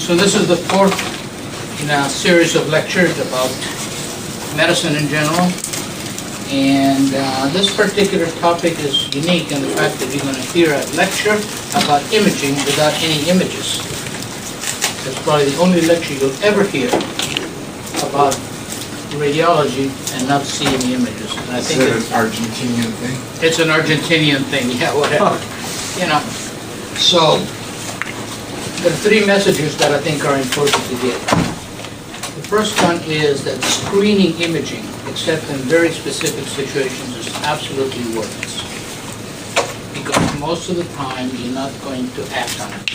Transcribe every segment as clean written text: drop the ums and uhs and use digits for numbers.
So this is the fourth in a series of lectures about medicine in general. And this particular topic is unique in the fact that you're going to hear a lecture about imaging without any images. That's probably the only lecture you'll ever hear about radiology and not see any images. And I think it's an Argentinian thing? It's an Argentinian thing, yeah, whatever. You know, so there are three messages that I think are important to get. The first one is that screening imaging, except in very specific situations, is absolutely worthless. Because most of the time, you're not going to act on it.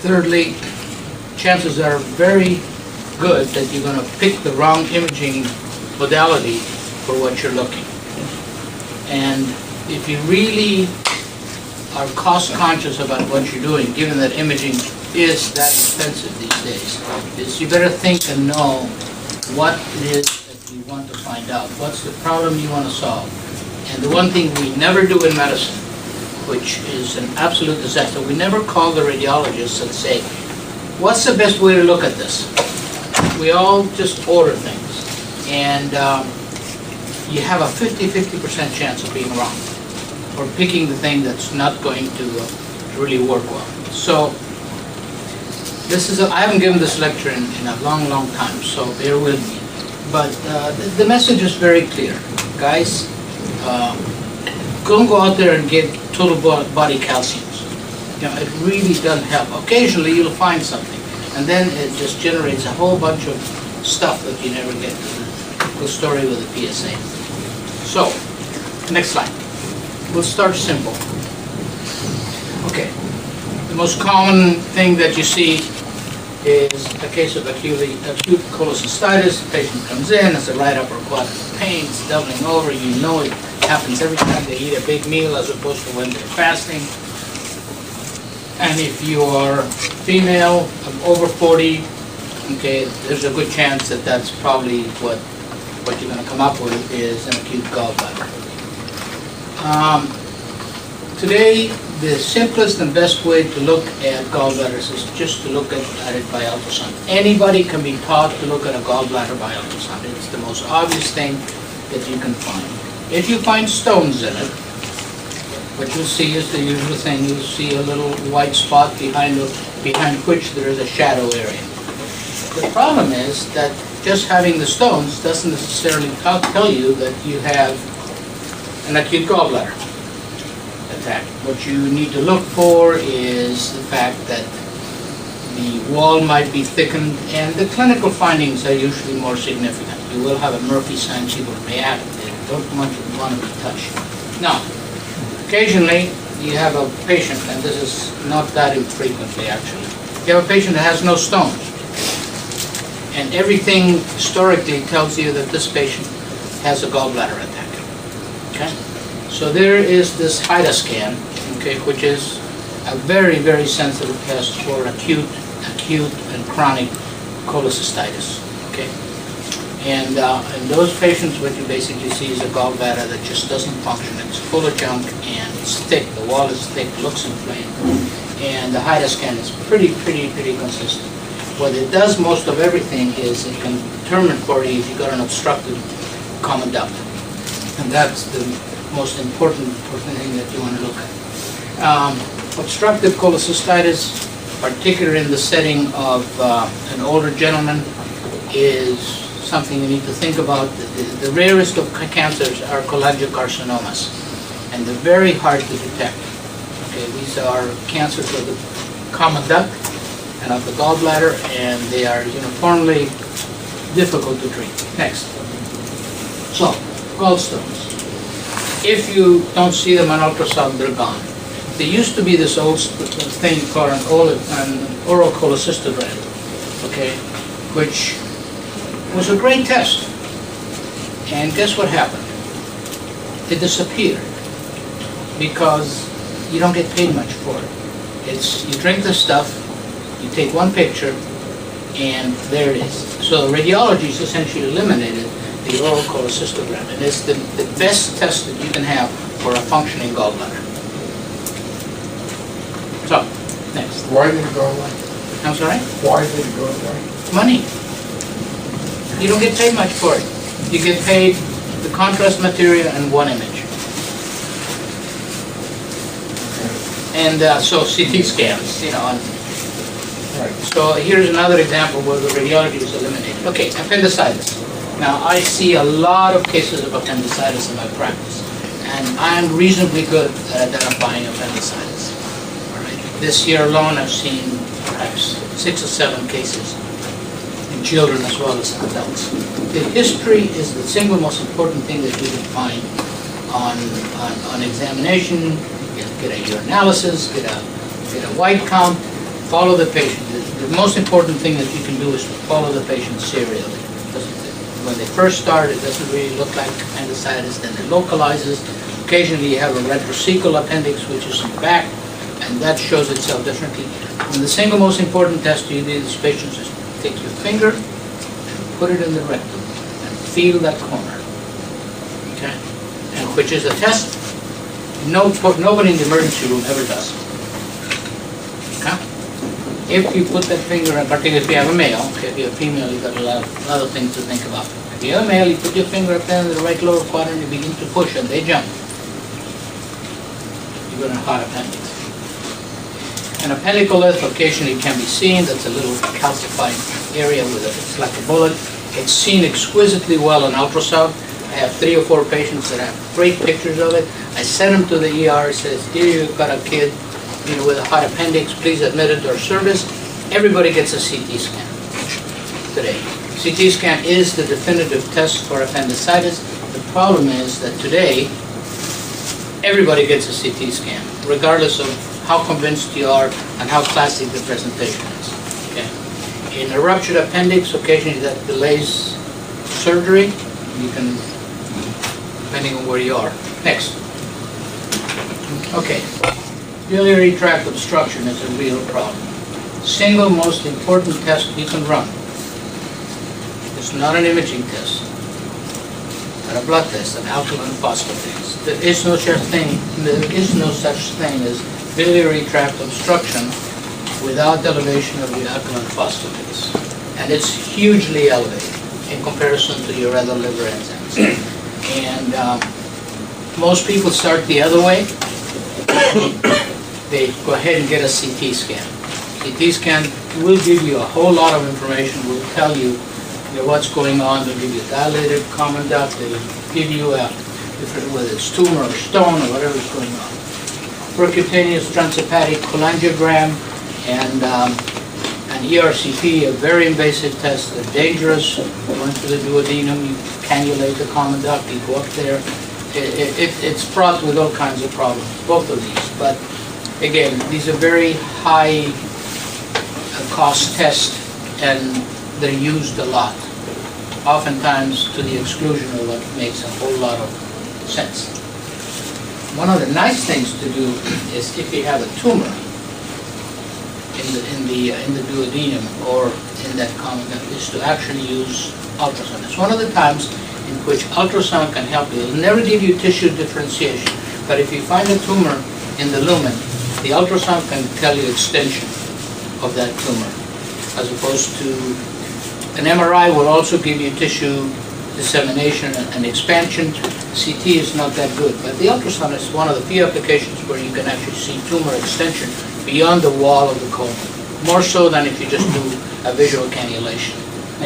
Thirdly, chances are very good that you're going to pick the wrong imaging modality for what you're looking. And if you really are cost conscious about what you're doing, given that imaging is that expensive these days, is you better think and know what it is that you want to find out. What's the problem you want to solve? And the one thing we never do in medicine, which is an absolute disaster, we never call the radiologists and say, what's the best way to look at this? We all just order things. And you have a 50% chance of being wrong, or picking the thing that's not going to really work well. So this is I haven't given this lecture in a long time, so bear with me. But the message is very clear. Guys, don't go out there and get total body calciums. You know, it really doesn't help. Occasionally you'll find something, and then it just generates a whole bunch of stuff that you never get to the story with the PSA. So, next slide. We'll start simple. Okay. The most common thing that you see is a case of acute cholecystitis. The patient comes in, has a right upper quadrant pain, it's doubling over. You know it happens every time they eat a big meal as opposed to when they're fasting. And if you are female, over 40, okay, there's a good chance that that's probably what you're going to come up with is an acute gallbladder. Today, the simplest and best way to look at gallbladders is just to look at it by ultrasound. Anybody can be taught to look at a gallbladder by ultrasound. It's the most obvious thing that you can find. If you find stones in it, what you'll see is the usual thing. You'll see a little white spot behind which there is a shadow area. The problem is that just having the stones doesn't necessarily tell you that you have an acute gallbladder attack. What you need to look for is the fact that the wall might be thickened, and the clinical findings are usually more significant. You will have a Murphy sign. People may act. They don't want to be touched. Now, occasionally you have a patient, and this is not that infrequently actually, you have a patient that has no stones. And everything historically tells you that this patient has a gallbladder attack. Okay? So there is this HIDA scan, okay, which is a very sensitive test for acute and chronic cholecystitis. Okay? And in those patients, what you basically see is a gallbladder that just doesn't function. It's full of junk and it's thick. The wall is thick, looks inflamed, and the HIDA scan is pretty consistent. What it does most of everything is it can determine for you if you've got an obstructed common duct. And that's the most important thing that you want to look at. Obstructive cholecystitis, particularly in the setting of an older gentleman, is something you need to think about. The rarest of cancers are cholangiocarcinomas, and they're very hard to detect. Okay, these are cancers of the common duct and of the gallbladder, and they are uniformly difficult to treat. Next. So, gallstones. If you don't see them on ultrasound, they're gone. There used to be this old thing called an oral cholecystogram, okay, which was a great test. And guess what happened? It disappeared because you don't get paid much for it. You drink the stuff, you take one picture, and there it is. So radiology essentially eliminated the oral cholecystogram, and it's the best test that you can have for a functioning gallbladder. So, next. Why did it go like that? I'm sorry? Why did it go away? Money. You don't get paid much for it. You get paid the contrast material and one image. And so CT scans, you know. Right. So here's another example where the radiology is eliminated. Okay, appendicitis. Now I see a lot of cases of appendicitis in my practice, and I'm reasonably good at identifying appendicitis. All right. This year alone, I've seen perhaps 6 or 7 cases in children as well as in adults. The history is the single most important thing that you can find on examination. Get a urinalysis, get a white count, follow the patient. The most important thing that you can do is to follow the patient serially. Because when they first start, it doesn't really look like appendicitis, then it localizes. Occasionally you have a retrocecal appendix, which is in the back, and that shows itself differently. And the single most important test you do in these patients is take your finger and put it in the rectum and feel that corner. Okay? And which is a test nobody in the emergency room ever does. Okay? If you put that finger, in particular if you have a male, okay, if you're a female, you've got a lot of other things to think about. If you have a male, you put your finger up there in the right lower quadrant, you begin to push and they jump. You're going to hot appendix. An appendicolith occasionally can be seen. That's a little calcified area with it's like a bullet. It's seen exquisitely well on ultrasound. I have 3 or 4 patients that have great pictures of it. I send them to the ER. It says, here you've got a kid, you know, with a hot appendix. Please admit it to our service. Everybody gets a CT scan today. CT scan is the definitive test for appendicitis. The problem is that today, everybody gets a CT scan, regardless of how convinced you are and how classic the presentation is. Okay. In a ruptured appendix, occasionally that delays surgery. You can, depending on where you are. Next. Okay. Biliary tract obstruction is a real problem. Single most important test you can run. It's not an imaging test, but a blood test, an alkaline phosphatase. There is no such thing as biliary tract obstruction without elevation of the alkaline phosphatase. And it's hugely elevated in comparison to your other liver enzymes. And most people start the other way. They go ahead and get a CT scan. CT scan will give you a whole lot of information, will tell you, what's going on. They'll give you dilated common duct, they'll give you whether it's tumor or stone or whatever's going on. Percutaneous transhepatic cholangiogram and an ERCP, a very invasive test. They're dangerous. You went to the duodenum, you cannulate the common duct, you go up there. It's fraught with all kinds of problems, both of these. But again, these are very high cost tests and they're used a lot, oftentimes to the exclusion of what makes a whole lot of sense. One of the nice things to do is if you have a tumor in the duodenum or in that common duct, is to actually use ultrasound. It's one of the times in which ultrasound can help you. It'll never give you tissue differentiation, but if you find a tumor in the lumen, the ultrasound can tell you extension of that tumor, as opposed to an MRI will also give you tissue dissemination and expansion. CT is not that good, but the ultrasound is one of the few applications where you can actually see tumor extension beyond the wall of the colon, more so than if you just do a visual cannulation.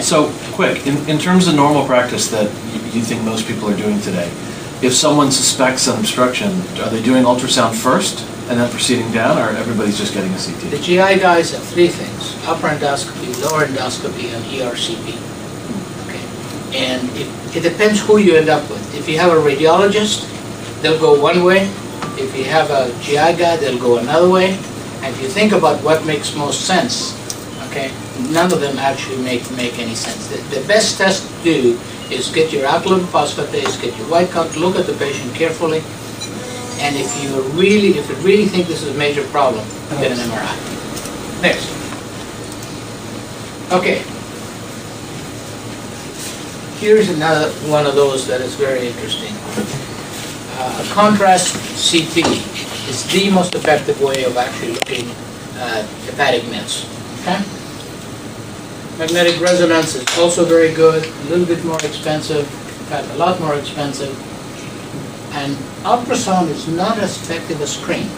So, quick, in terms of normal practice that you think most people are doing today, if someone suspects an obstruction, are they doing ultrasound first and then proceeding down, or everybody's just getting a CT? The GI guys have 3 things: upper endoscopy, lower endoscopy, and ERCP. Okay. And it depends who you end up with. If you have a radiologist, they'll go one way. If you have a GI guy, they'll go another way. And if you think about what makes most sense, okay, none of them actually make any sense. The best test to do is get your alkaline phosphatase, get your white count, look at the patient carefully, and if you really think this is a major problem, get an MRI. Next. Okay. Here's another one of those that is very interesting. A contrast CT is the most effective way of actually looking at hepatic mets. Okay? Magnetic resonance is also very good, a little bit more expensive, in fact, a lot more expensive. And ultrasound is not as effective as screen.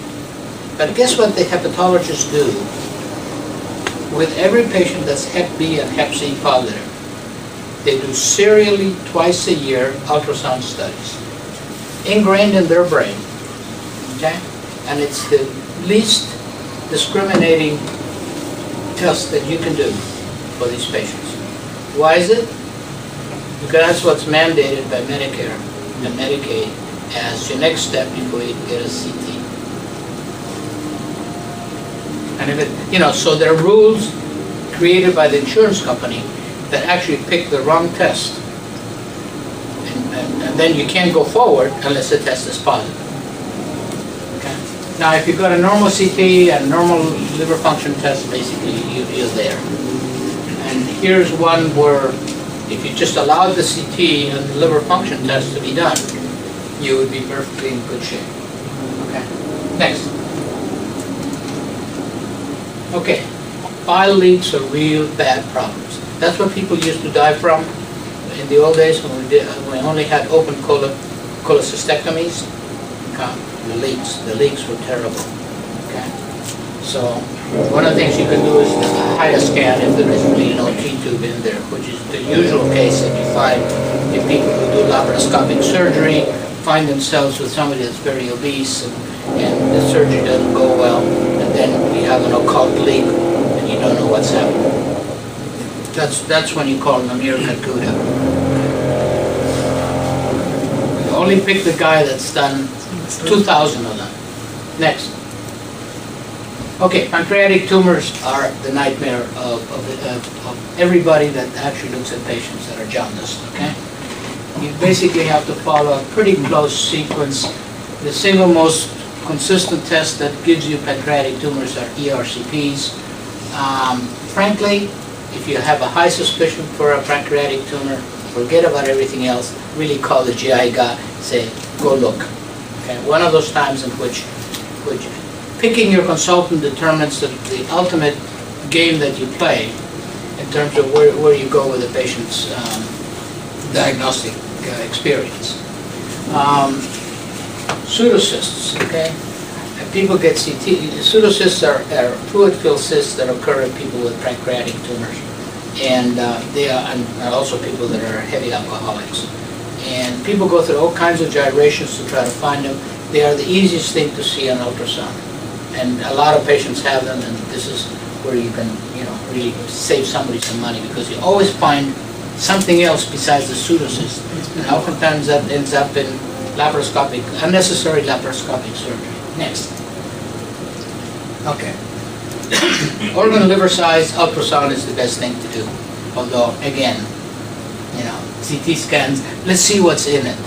But guess what the hepatologists do with every patient that's Hep B and Hep C positive? They do serially, twice a year, ultrasound studies, ingrained in their brain, okay? And it's the least discriminating test that you can do for these patients. Why is it? Because that's what's mandated by Medicare and Medicaid as your next step before you get a CT. And if it, so there are rules created by the insurance company that actually pick the wrong test. And then you can't go forward unless the test is positive. Okay? Now, if you've got a normal CT and normal liver function test, basically you're there. And here's one where if you just allowed the CT and the liver function test to be done, you would be perfectly in good shape. Okay. Next. Okay. Bile leaks are real bad problems. That's what people used to die from in the old days when we only had open cholecystectomies. The leaks were terrible. Okay. So one of the things you can do is hide a scan if there is really no T-tube in there, which is the usual case that you find in people who do laparoscopic surgery, find themselves with somebody that's very obese and the surgery doesn't go well, and then you have an occult leak and you don't know what's happening. That's when you call an Amir Kakuda. You only pick the guy that's done 2,000 of them. Next. Okay, pancreatic tumors are the nightmare of everybody that actually looks at patients that are jaundiced, okay? You basically have to follow a pretty close sequence. The single most consistent test that gives you pancreatic tumors are ERCPs. Frankly, if you have a high suspicion for a pancreatic tumor, forget about everything else, really call the GI guy, say, go look. Okay? One of those times in which picking your consultant determines the ultimate game that you play in terms of where you go with the patient's diagnostic experience. Pseudocysts, okay? And people get CT. Pseudocysts are fluid-filled cysts that occur in people with pancreatic tumors, and they are and also people that are heavy alcoholics. And people go through all kinds of gyrations to try to find them. They are the easiest thing to see on ultrasound, and a lot of patients have them. And this is where you can, really save somebody some money, because you always find something else besides the pseudocyst, and oftentimes that ends up in unnecessary laparoscopic surgery. Next. Okay. Organ liver size ultrasound is the best thing to do. Although, again, CT scans, let's see what's in it.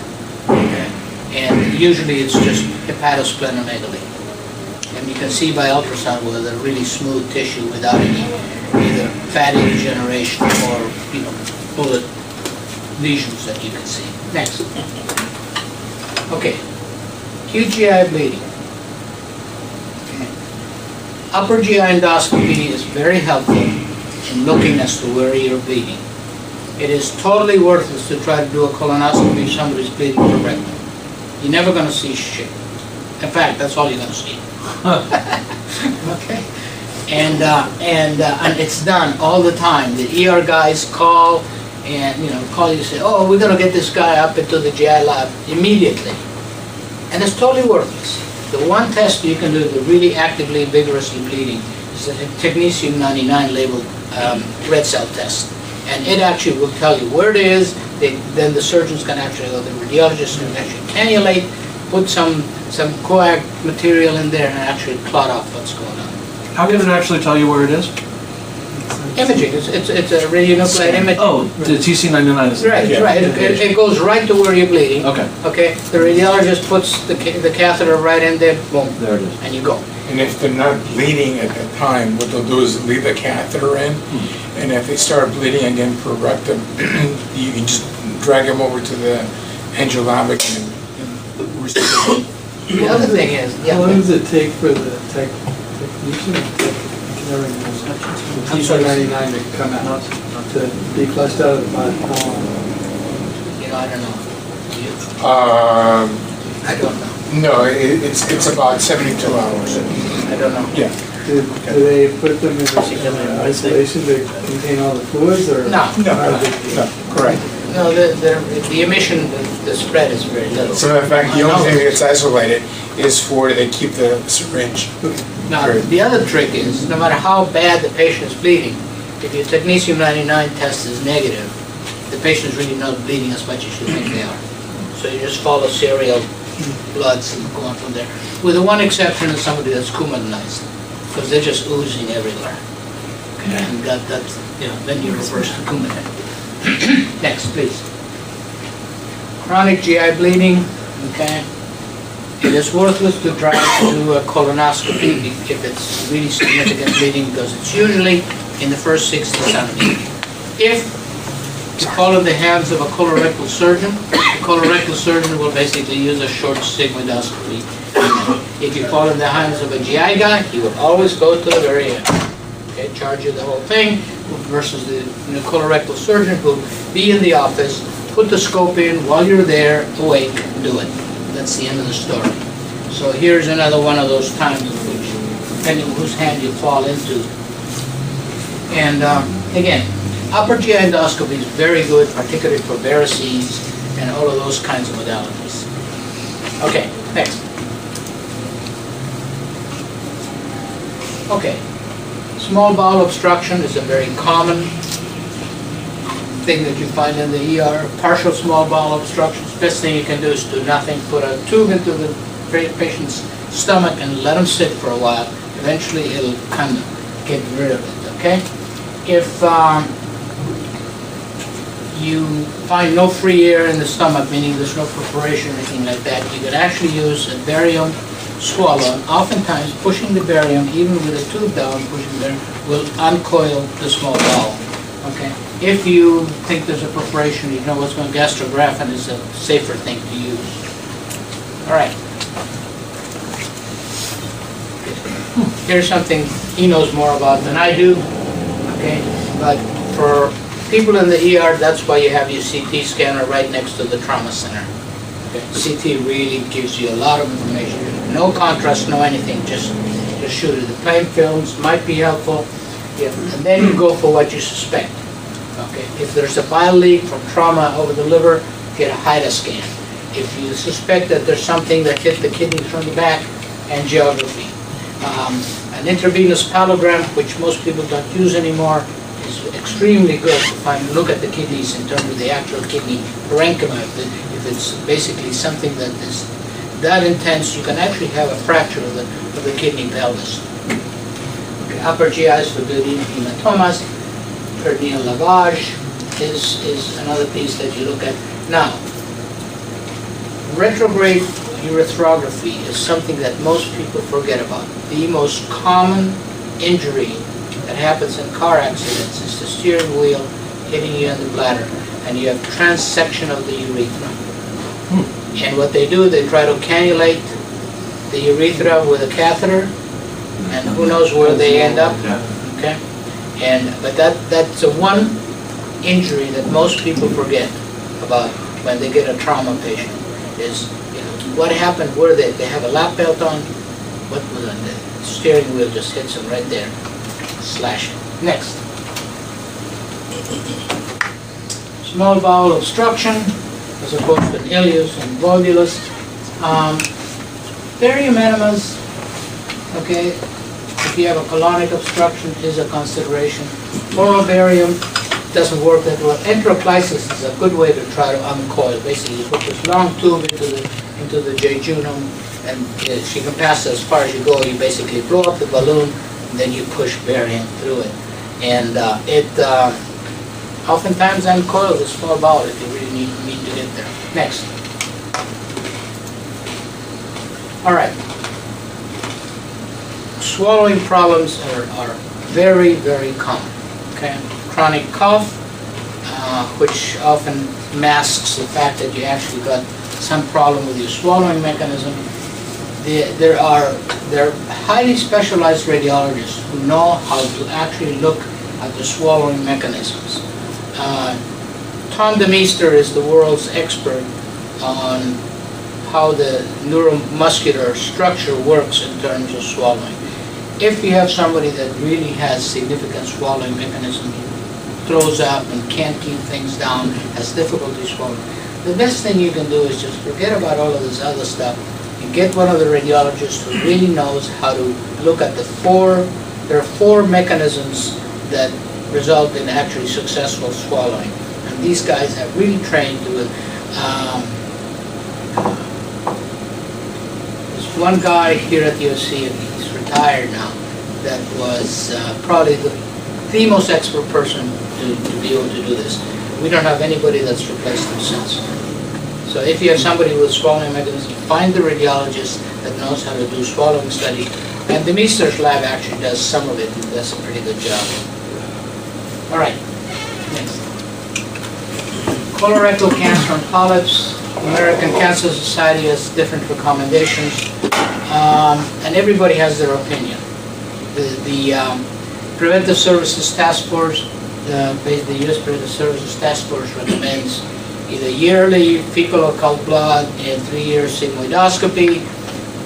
Okay. And usually it's just hepatosplenomegaly. And you can see by ultrasound whether they're really smooth tissue without any either fatty degeneration or, bullet lesions that you can see. Next. Okay. Acute GI bleeding. Okay. Upper GI endoscopy is very helpful in looking as to where you're bleeding. It is totally worthless to try to do a colonoscopy if somebody's bleeding from the rectum. You're never going to see shit. In fact, that's all you're going to see. Okay? And it's done all the time. The ER guys call and, call you and say, oh, we're going to get this guy up into the GI lab immediately. And it's totally worthless. The one test you can do to really actively, vigorously bleeding is the technetium-99 labeled red cell test. And it actually will tell you where it is. Then the surgeons can actually, or the radiologist can actually cannulate, put some coag material in there and actually clot off what's going on. How can it actually tell you where it is? Imaging. It's a radionuclide imaging. Oh, the TC99 is right. Yeah. Right. It goes right to where you're bleeding. Okay. Okay. The radiologist puts the catheter right in there. Boom. There it is. And you go. And if they're not bleeding at that time, what they'll do is leave the catheter in, and if they start bleeding again per rectum, you can just drag them over to the angiolabic and receive. The other thing is, How long does it take for the technician to I'm sorry. T-99 to come out, to be flushed out of the body. You know, I don't know. You? I don't know. No, it's about 72 hours. I don't know. Yeah. Do they put them in isolation to contain all the fluids, or? No. No, correct. No, the emission, the spread is very little. So in fact, the only thing that's isolated is for, they keep the syringe. Now, the other trick is, no matter how bad the patient is bleeding, if your technetium-99 test is negative, the patient's really not bleeding as much as you think they are. So you just follow serial bloods and go on from there. With the one exception of somebody that's Coumadinized, because they're just oozing everywhere. Okay, and that's, you know, then you reverse to Coumadin. Next, please. Chronic GI bleeding, okay. It is worthless to try to do a colonoscopy if it's really significant bleeding, because it's usually in the first 60 centimeters. If you fall in the hands of a colorectal surgeon, the colorectal surgeon will basically use a short sigmoidoscopy. If you fall in the hands of a GI guy, he will always go to the very end. Okay, charge you the whole thing, versus the colorectal surgeon who will be in the office, put the scope in while you're there, awake, do it. That's the end of the story. So here's another one of those times in which, depending on whose hand you fall into. And again, upper GI endoscopy is very good, particularly for varices and all of those kinds of modalities. Okay, next. Okay, small bowel obstruction is a very common thing that you find in the ER. Partial small bowel obstructions, best thing you can do is do nothing. Put a tube into the patient's stomach and let them sit for a while. Eventually it'll kind of get rid of it, okay? If you find no free air in the stomach, meaning there's no perforation or anything like that, you can actually use a barium swallow. And oftentimes pushing the barium, even with a tube down, pushing there, will uncoil the small bowel. Okay. If you think there's a perforation, you know what's going to gastrographin is a safer thing to use. All right. Here's something he knows more about than I do. Okay. But for people in the ER, that's why you have your CT scanner right next to the trauma center. Okay. CT really gives you a lot of information. No contrast, no anything. Just shoot it. The plain films might be helpful. Yeah. And then you go for what you suspect. Okay. If there's a bile leak from trauma over the liver, get a HIDA scan. If you suspect that there's something that hit the kidneys from the back, angiography. An intravenous pallogram, which most people don't use anymore, is extremely good to look at the kidneys in terms of the actual kidney parenchyma. If it's basically something that is that intense, you can actually have a fracture of the kidney pelvis. Okay. Upper GIs for duodenal hematomas. Peritoneal lavage is another piece that you look at. Now, retrograde urethropathy is something that most people forget about. The most common injury that happens in car accidents is the steering wheel hitting you in the bladder, and you have transection of the urethra. And what they do, they try to cannulate the urethra with a catheter, and who knows where they end up. Okay. But that's the one injury that most people forget about when they get a trauma patient is, you know, what happened, were they have a lap belt on, what was on the steering wheel just hits them right there, slash it. Next. Small bowel obstruction as opposed to an ileus and volvulus. Barium enemas, okay, if you have a colonic obstruction, is a consideration. Oral barium doesn't work that well. Enteroclysis is a good way to try to uncoil. Basically, you put this long tube into the jejunum, and if you can pass it as far as you go, you basically blow up the balloon, and then you push barium through it. And it oftentimes uncoils the small bowel if you really need to get there. Next. All right. Swallowing problems are very, very common. Okay, chronic cough, which often masks the fact that you actually got some problem with your swallowing mechanism. there are highly specialized radiologists who know how to actually look at the swallowing mechanisms. Tom DeMeester is the world's expert on how the neuromuscular structure works in terms of swallowing. If you have somebody that really has significant swallowing mechanism, throws up and can't keep things down, has difficulty swallowing, the best thing you can do is just forget about all of this other stuff and get one of the radiologists who really knows how to look at there are 4 mechanisms that result in actually successful swallowing. And these guys have really trained to it. There's one guy here at USC, and he's retired now, that was probably the most expert person to be able to do this. We don't have anybody that's replaced him since. So if you have somebody with swallowing mechanism, find the radiologist that knows how to do swallowing study. And the Meester's lab actually does some of it, and does a pretty good job. All right, next. Colorectal cancer and polyps. American Cancer Society has different recommendations, and everybody has their opinion. The Preventive Services Task Force, the U.S. Preventive Services Task Force recommends either yearly fecal occult blood and 3-year sigmoidoscopy,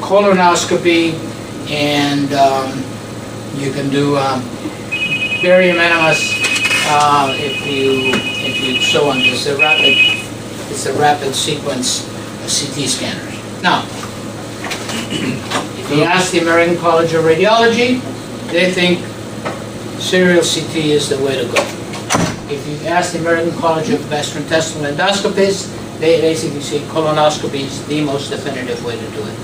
colonoscopy, and you can do barium enemas if you so on. It's a rapid sequence CT scanners. Now, if you ask the American College of Radiology, they think serial CT is the way to go. If you ask the American College of Gastrointestinal Endoscopists, they basically say colonoscopy is the most definitive way to do it.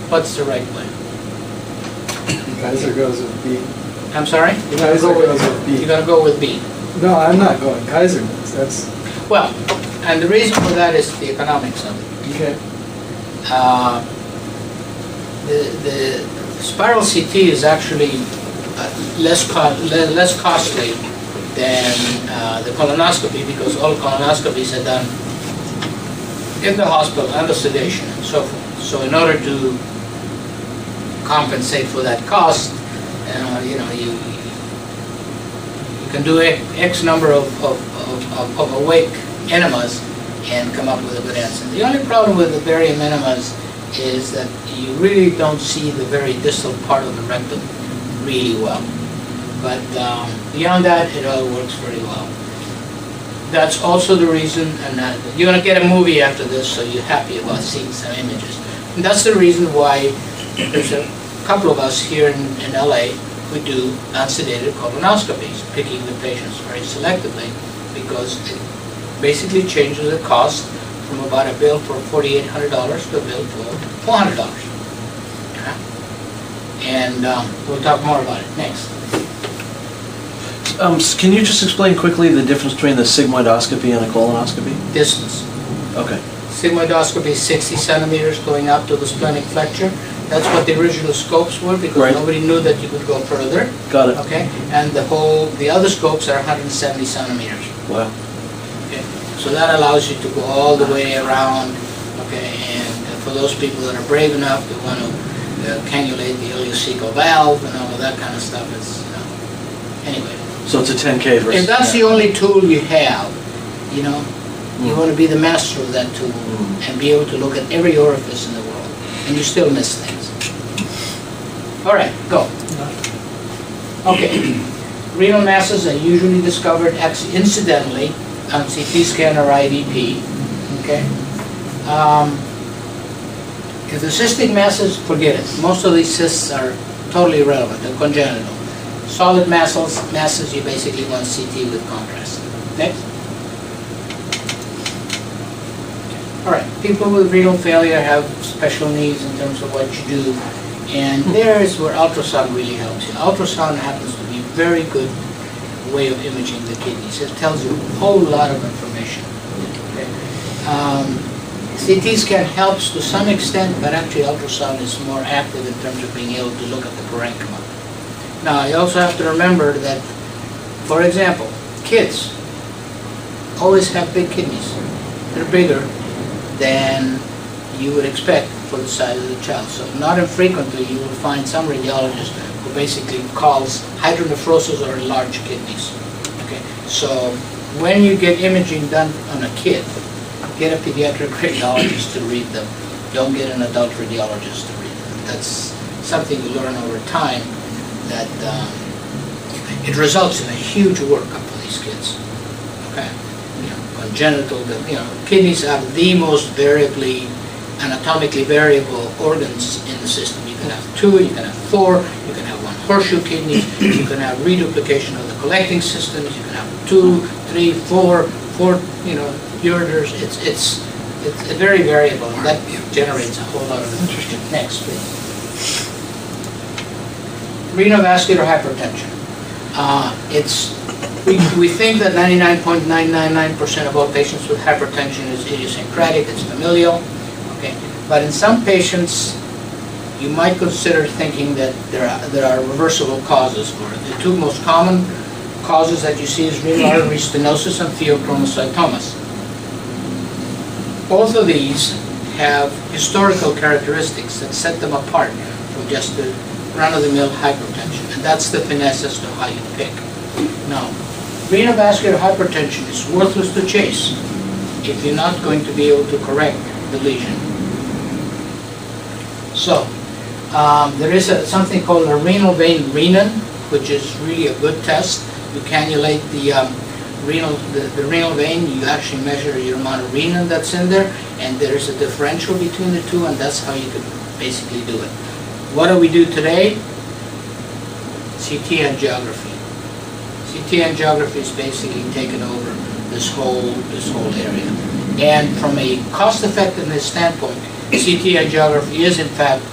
What's the right way? Kaiser goes with B. I'm sorry? Kaiser goes with B. You're going to go with B. No, I'm not going. Kaiser does. That's Well, and the reason for that is the economics of it. okay. The spiral CT is actually less costly than the colonoscopy, because all colonoscopies are done in the hospital under sedation and so forth. So in order to compensate for that cost, you can do X number of awake enemas and come up with a good answer. The only problem with the barium enemas is that you really don't see the very distal part of the rectum really well. But beyond that, it all works very well. That's also the reason, and you're going to get a movie after this, so you're happy about seeing some images. And that's the reason why there's a couple of us here in LA who do unsedated colonoscopies, picking the patients very selectively, because it basically changes the cost from about a bill for $4,800 to a bill for $400. Okay? And we'll talk more about it next. Can you just explain quickly the difference between the sigmoidoscopy and a colonoscopy? Distance. Okay. Sigmoidoscopy is 60 centimeters going up to the splenic flexure. That's what the original scopes were, because Right. nobody knew that you could go further. Got it. Okay, and the other scopes are 170 centimeters. Wow. Okay, so that allows you to go all the way around. Okay, and for those people that are brave enough to want to cannulate the ileocecal valve and all of that kind of stuff, it's anyway. So it's a 10K versus... If that's the only tool you have, you want to be the master of that tool and be able to look at every orifice in the world, and you still miss things. All right, go. Okay, renal masses are usually discovered incidentally on CT scan or IVP. Okay. If the cystic masses, forget it. Most of these cysts are totally irrelevant. They're congenital. Solid masses, you basically want CT with contrast. Next. All right, people with renal failure have special needs in terms of what you do, and there is where ultrasound really helps you. Ultrasound happens to be a very good way of imaging the kidneys. It tells you a whole lot of information. Okay. CT scan helps to some extent, but actually ultrasound is more active in terms of being able to look at the parenchyma. Now, you also have to remember that, for example, kids always have big kidneys. They're bigger than you would expect for the size of the child. So not infrequently, you will find some radiologist who basically calls hydronephrosis or enlarged kidneys. Okay, so when you get imaging done on a kid, get a pediatric radiologist to read them. Don't get an adult radiologist to read them. That's something you learn over time, that it results in a huge workup for these kids. Okay, congenital, kidneys are the most variably, anatomically variable organs in the system. You can have 2, you can have 4, you can have 1 horseshoe kidney, you can have reduplication of the collecting systems, you can have 2, 3, 4 ureters. It's very variable, and that generates a whole lot of information. Next, please. Renovascular hypertension. We think that 99.999% of all patients with hypertension is idiosyncratic, it's familial, okay? But in some patients, you might consider thinking that there are reversible causes for it. The 2 most common causes that you see is renal artery stenosis and pheochromocytomas. Both of these have historical characteristics that set them apart from just the run-of-the-mill hypertension, and that's the finesse as to how you pick. Now, renovascular hypertension is worthless to chase if you're not going to be able to correct the lesion. So, there is something called a renal vein renin, which is really a good test. You cannulate the renal vein, you actually measure your amount of renin that's in there, and there's a differential between the 2, and that's how you can basically do it. What do we do today? CT angiography. CT angiography is basically taken over this whole area. And from a cost-effectiveness standpoint, CT angiography is in fact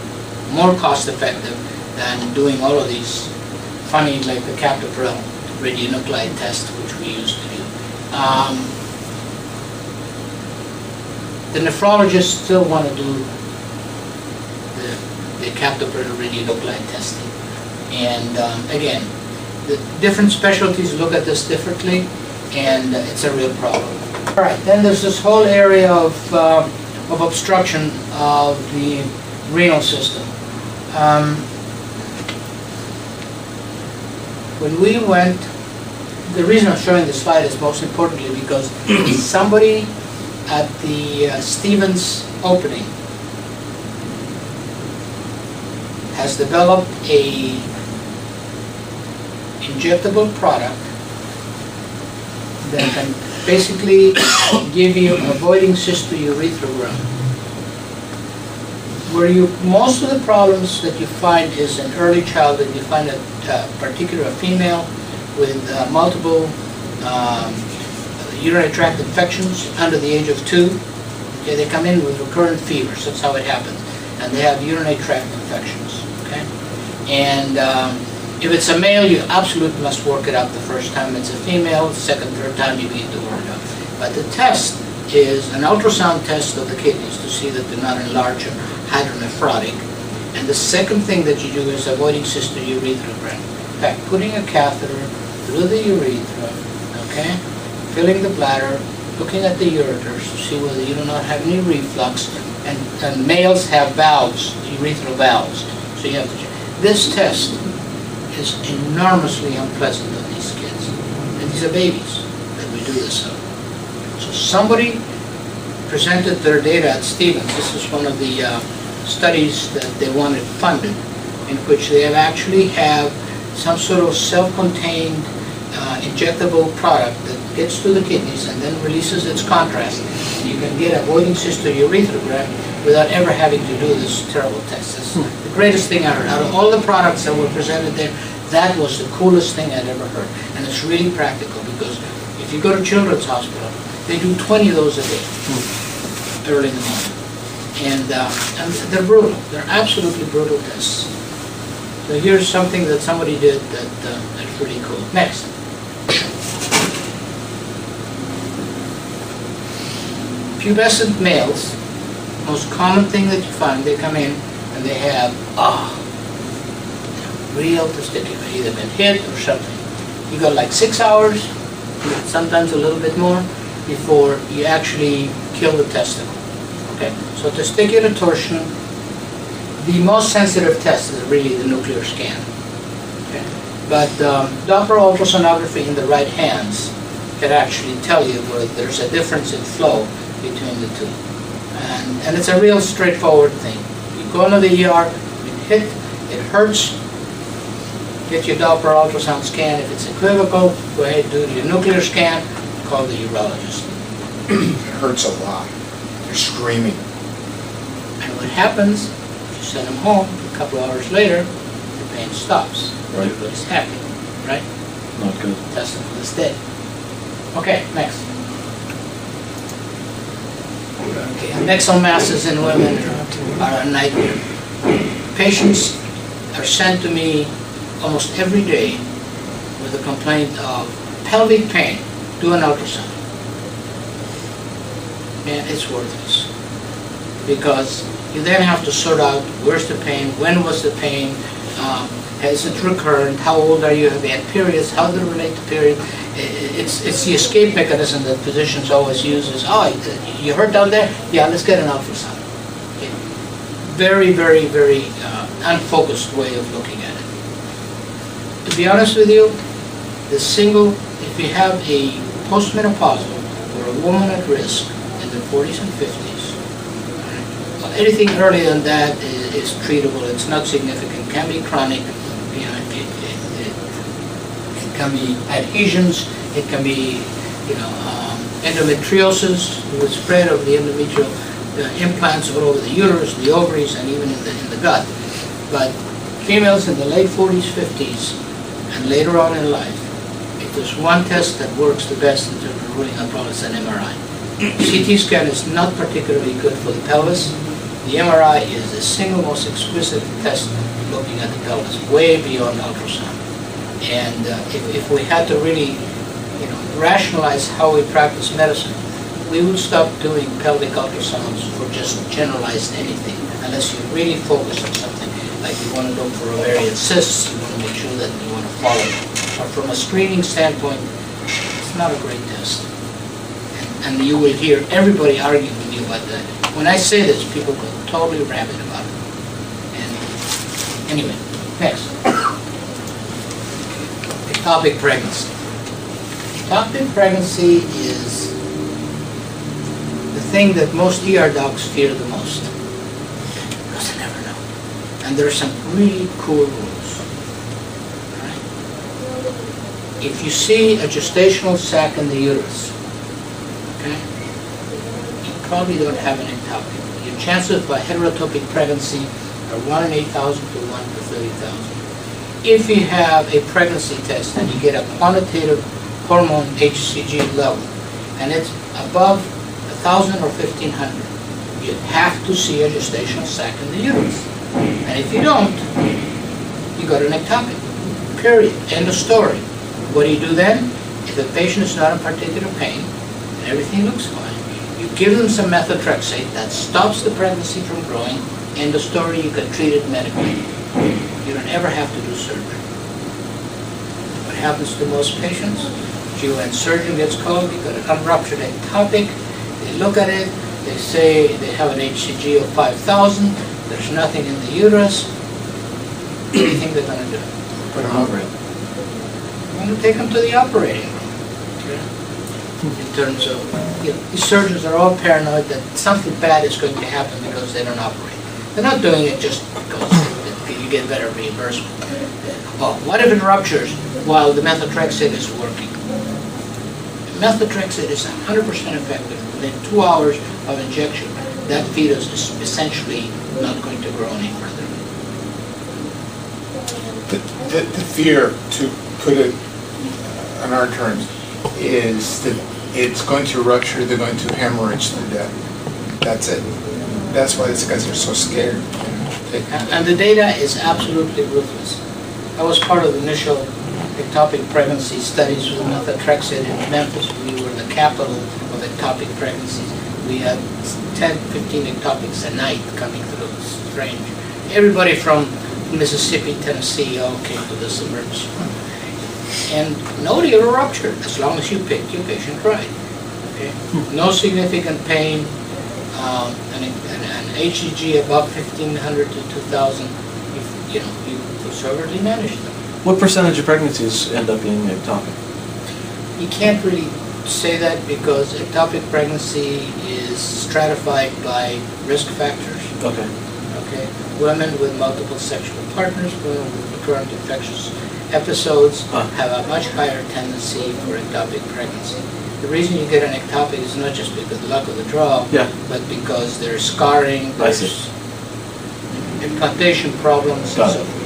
more cost-effective than doing all of these funny, like the captopril radionuclide test, which we used to do. The nephrologists still want to do the captopril radionuclide testing. And again, the different specialties look at this differently, and it's a real problem. All right, then there's this whole area of obstruction of the renal system. When we went, the reason I'm showing this slide is most importantly because somebody at the Stevens opening has developed a injectable product that can basically give you avoiding cystourethrogram. Most of the problems that you find is in early childhood. You find a particular female with multiple urinary tract infections under the age of 2. Okay, they come in with recurrent fevers. That's how it happens, and they have urinary tract infections. Okay, and if it's a male, you absolutely must work it out the first time. It's a female, second, third time you begin to work it out. But the test is an ultrasound test of the kidneys to see that they're not enlarged or hydronephrotic. And the second thing that you do is avoiding cystourethrogram. In fact, putting a catheter through the urethra, okay, filling the bladder, looking at the ureters to see whether you do not have any reflux. And males have valves, urethral valves. So you have to check. This test is enormously unpleasant on these kids. And these are babies that we do this on. So somebody presented their data at Stevens. This is one of the studies that they wanted funded, in which they actually have some sort of self-contained injectable product that gets to the kidneys and then releases its contrast. And you can get avoiding cystourethrogram without ever having to do this terrible test. It's the greatest thing I heard. Out of all the products that were presented there, that was the coolest thing I'd ever heard. And it's really practical because if you go to Children's Hospital, they do 20 of those a day, early in the morning. And they're brutal. They're absolutely brutal tests. So here's something that somebody did that's pretty cool. Next. Pubescent males, most common thing that you find, they come in and they have real testicular, either been hit or something. You got like 6 hours, sometimes a little bit more, before you actually kill the testicle. Okay, so testicular torsion, the most sensitive test is really the nuclear scan. Okay. But Doppler ultrasonography in the right hands can actually tell you where there's a difference in flow between the two. And it's a real straightforward thing. You go into the ER, you hit, it hurts, get your Doppler ultrasound scan. If it's equivocal, go ahead, do your nuclear scan, call the urologist. It hurts a lot. They're screaming. And what happens, if you send them home, a couple hours later, the pain stops. Right. Everybody's happy, right? Not good. Testing for this day. Okay, next. Okay, adnexal masses in women are a nightmare. Patients are sent to me almost every day with a complaint of pelvic pain. Do an ultrasound. And it's worthless. Because you then have to sort out where's the pain, when was the pain, has it recurrent, how old are you, have you had periods, how do they relate to period? It's the escape mechanism that physicians always use is, oh, you hurt down there? Yeah, let's get an ultrasound. Okay. Very, very, very unfocused way of looking at it. To be honest with you, if you have a postmenopausal or a woman at risk in their 40s and 50s, anything earlier than that is treatable. It's not significant. Can be chronic. You know, it can be adhesions. It can be, endometriosis, the spread of the endometrial implants all over the uterus, the ovaries, and even in the gut. But females in the late 40s, 50s, and later on in life, if there's one test that works the best in terms of ruling out problems, it's an MRI. CT scan is not particularly good for the pelvis. The MRI is the single most exquisite test looking at the pelvis, way beyond ultrasound. And if we had to really, rationalize how we practice medicine, we would stop doing pelvic ultrasounds for just generalized anything, unless you really focus on something. Like you want to look for ovarian cysts, you want to make sure that you want to follow it. But from a screening standpoint, it's not a great test. And you will hear everybody argue with you about that. When I say this, people go totally rabid about it. And anyway, next. Ectopic pregnancy. Ectopic pregnancy is the thing that most ER docs fear the most. Because they never know. And there are some really cool rules. Right? If you see a gestational sac in the uterus, okay, you probably don't have an ectopic. Your chances of a heterotopic pregnancy are 1 in 8,000 to 1 to 30,000. If you have a pregnancy test and you get a quantitative hormone HCG level and it's above 1,000 or 1,500, you have to see a gestational sac in the uterus. And if you don't, you got an ectopic. Period. End of story. What do you do then? If the patient is not in particular pain and everything looks fine, you give them some methotrexate that stops the pregnancy from growing. End of story. You can treat it medically. You don't ever have to do surgery. What happens to most patients? GYN surgeon gets called, you've got an unruptured ectopic. They look at it, they say they have an HCG of 5,000, there's nothing in the uterus. What do you think they're going to do? Put them over it. They're going to take them to the operating room. In terms of, these surgeons are all paranoid that something bad is going to happen because they don't operate. They're not doing it just because you get better reimbursement. Well, what if it ruptures while the methotrexate is working? Methotrexate is 100% effective. Within 2 hours of injection, that fetus is essentially not going to grow any further. The fear, to put it on our terms, is that it's going to rupture, they're going to hemorrhage to death. That's it. That's why these guys are so scared. And the data is absolutely ruthless. I was part of the initial ectopic pregnancy studies with methotrexate in Memphis. We were the capital of ectopic pregnancies. We had 10, 15 ectopics a night coming through. It's strange. Everybody from Mississippi, Tennessee, all came to this emergency room. And nobody ever ruptured, as long as you picked your patient right. Okay? No significant pain. an HCG above 1,500 to 2,000, you conservatively manage them. What percentage of pregnancies end up being ectopic? You can't really say that because ectopic pregnancy is stratified by risk factors. Okay. Okay, women with multiple sexual partners, women with recurrent infectious episodes have a much higher tendency for ectopic pregnancy. The reason you get an ectopic is not just because of the luck of the draw, but because there's scarring, there's implantation problems, and so forth.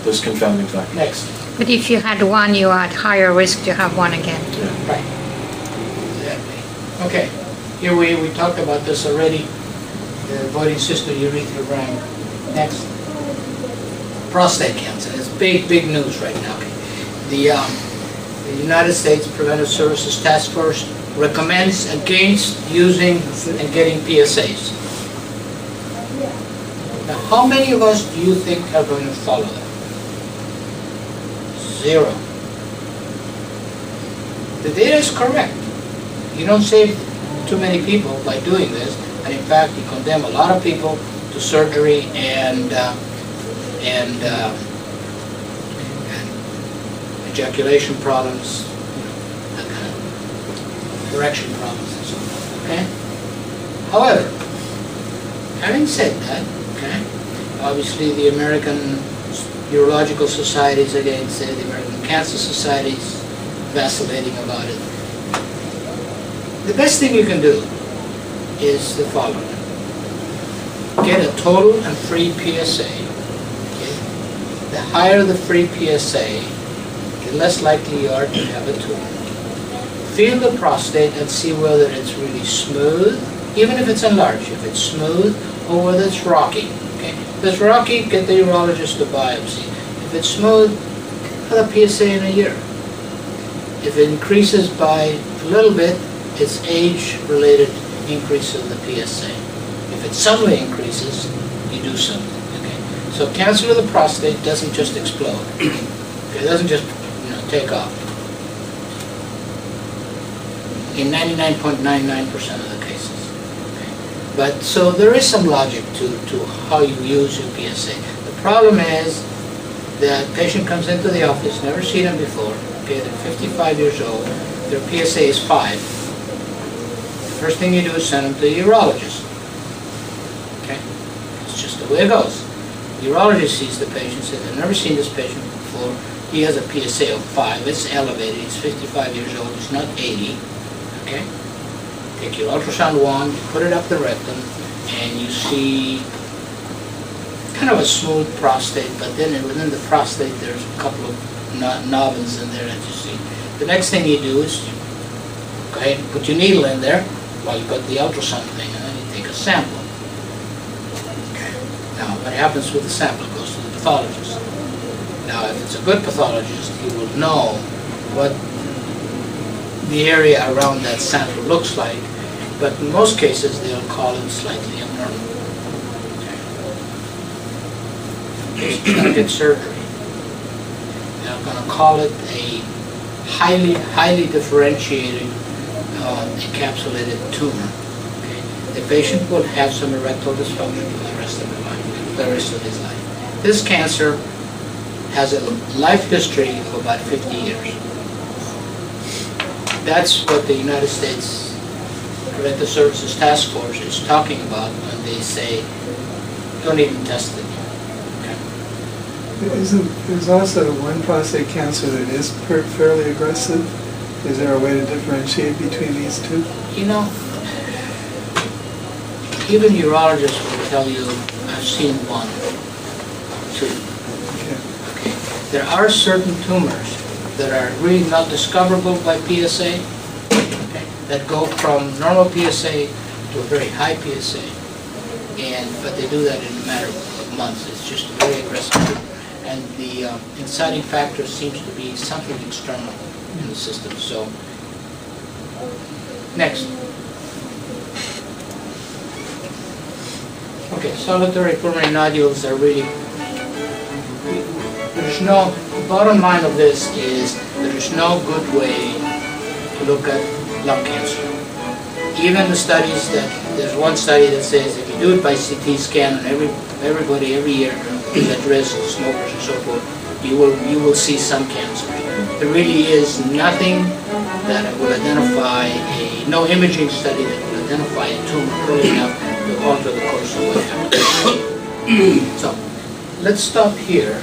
Those confounding factors. Next. But if you had one, you are at higher risk to have one again. Yeah. Right. Exactly. Okay. Here we talked about this already. The avoiding cystourethrogram. Next. Prostate cancer. It's big news right now. The United States Preventive Services Task Force recommends against using and getting PSAs. Now, how many of us do you think are going to follow that? 0. The data is correct. You don't save too many people by doing this, and in fact, you condemn a lot of people to surgery and ejaculation problems, that kind of erection problems and so on. Okay. However, having said that, okay, obviously the American Urological Societies against it, the American Cancer Societies vacillating about it. The best thing you can do is the following. Get a total and free PSA. Okay? The higher the free PSA, the less likely you are to have a tumor. Feel the prostate and see whether it's really smooth, even if it's enlarged, if it's smooth, or whether it's rocky. Okay? If it's rocky, get the urologist to biopsy. If it's smooth, have a PSA in a year. If it increases by a little bit, it's age-related increase of the PSA. If it suddenly increases, you do something. Okay? So cancer of the prostate doesn't just explode. It doesn't just take off. In 99.99% of the cases. Okay? But so there is some logic to how you use your PSA. The problem is the patient comes into the office, never seen them before. Okay, they're 55 years old. Their PSA is 5. The first thing you do is send them to the urologist. Okay, it's just the way it goes. The urologist sees the patient, says, "I've never seen this patient before. He has a PSA of 5. It's elevated. He's 55 years old. He's not 80. Okay? Take your ultrasound wand, put it up the rectum, and you see kind of a smooth prostate, but then within the prostate there's a couple of nodules in there that you see. The next thing you do is go ahead and put your needle in there while you put the ultrasound thing, and then you take a sample. Okay. Now, what happens with the sample? It goes to the pathologist. Now, if it's a good pathologist, he will know what the area around that sample looks like, but in most cases, they'll call it slightly abnormal. Okay. The patient's going to get surgery. They're going to call it a highly differentiated, encapsulated tumor. Okay. The patient will have some erectile dysfunction for the rest of their life, the rest of his life. This cancer has a life history of about 50 years. That's what the United States Preventive Services Task Force is talking about when they say, don't even test it. Okay. There's also one prostate cancer that is fairly aggressive. Is there a way to differentiate between these two? You know, even urologists will tell you, I've seen 1, 2. Okay. There are certain tumors that are really not discoverable by PSA, okay, that go from normal PSA to a very high PSA, but they do that in a matter of months. It's just a very aggressive tumor. And the inciting factor seems to be something external in the system. So, next. Okay, solitary pulmonary nodules are really, the bottom line of this is there's no good way to look at lung cancer. even the studies that, there's one study that says if you do it by CT scan on everybody every year who's at risk, smokers and so forth, you will see some cancer. There really is nothing that will identify no imaging study that will identify a tumor early enough to alter the course of what happens. So, let's stop here.